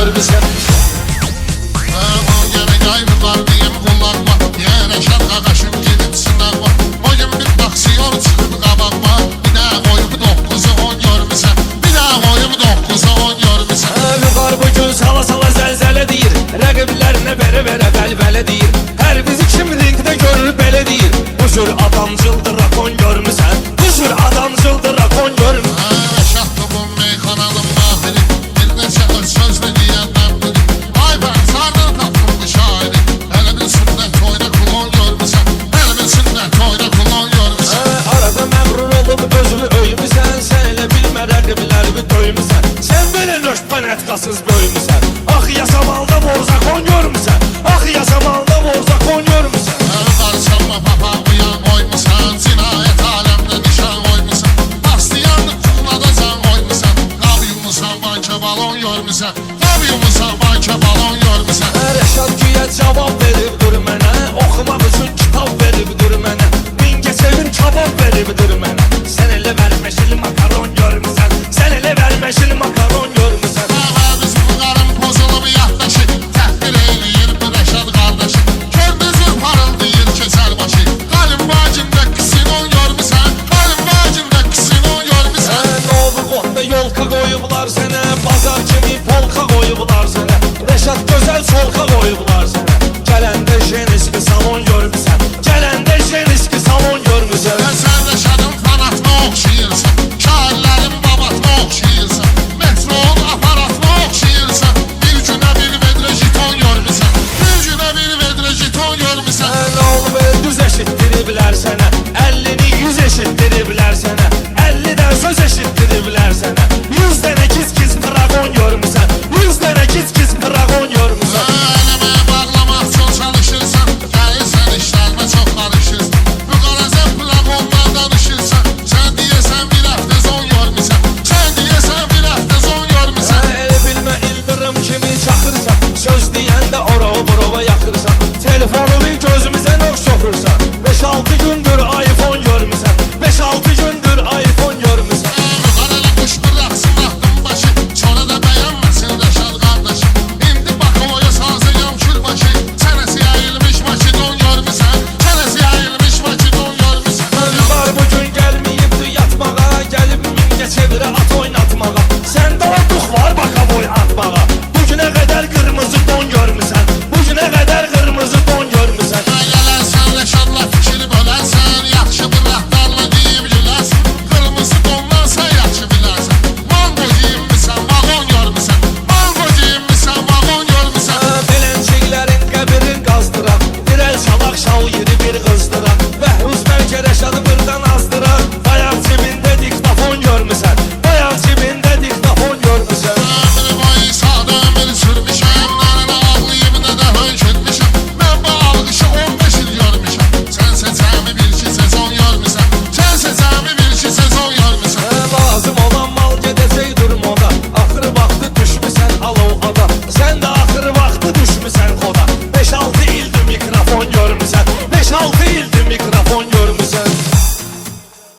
görmüşəm. Yine yaylılar diyem kullanma. Yine şarkı kaşım gidip sınavma. Oyun bir taksiyon çıkıp kabakma. Bir daha koyup 9'u 10 görmüşəm. Bir daha koyup 9'u 10 görmüşəm. Vüqar bu gün sala sala zəlzələ deyir. Rəqiblərinə bərə-bərə bəl-bələ deyir. Hər bizi kim ringdə görür belə deyir. Bu cür adamcıldır rakon görmüsən. Bu cür adamcıldır rakon görmüsən. Şahtı bu meyxanalım mahiri. Bir neçə öz sözlü deyəndən biri. Ay ben sardan tapdım bu şairi. Hele bir sünnet toyda kulon görmüşəm. Hele bir sünnet toyda kulon görmüşəm. Arada məğrur olub özünü öymüsən. Sən elə bilmə rəqiblərimi döymüsən. Sən belə nöşbənətqasız böyümüsən. Ax yasamalda borzakon görmüsən. Ax yasamalda borzakon görmüsən. Qarşıma papa uyan koymuşsan. Cinayet alemde nişan koymuşsan. Bastiyanlık tuğlada can koymuşsan. Qab yumusan banka balon görmüşsən. Qab yumusan banka balon görmüşsən. Rəşad güya cavab veribdir mənə. Oxumaq üçün kitab veribdir mənə. Mingəçevir kabab veribdir mənə. Sən elə verməşil makaron görmüsən. Sən elə verməşil makaron görmüsən. Bizim qarın pozulub yatdaşı. Təhqir eyləyir bu Rəşad qardaşı. Köndüzür parıldayır keçər başı. Qalın bacımda kisinon görmüsən. Qalın bacımda kisinon görmüsən. Novu qotda yolka qoyublar sənə. Bazar kimi polka qoyublar sənə. Rəşad gözəl solka qoyublar sənə. Gələndə jeniski salon görmüsən. Gələndə jeniski salon görmüsən. Sən Rəşadın fanatına oxşayırsan. Şairlərin babatına oxşayırsan. Metronun aparatına oxşayırsan. Bir günə bir vedrə jiton görmüsən. Bir günə bir vedrə jiton görmüsən. Nə olub düz eşitdiriblər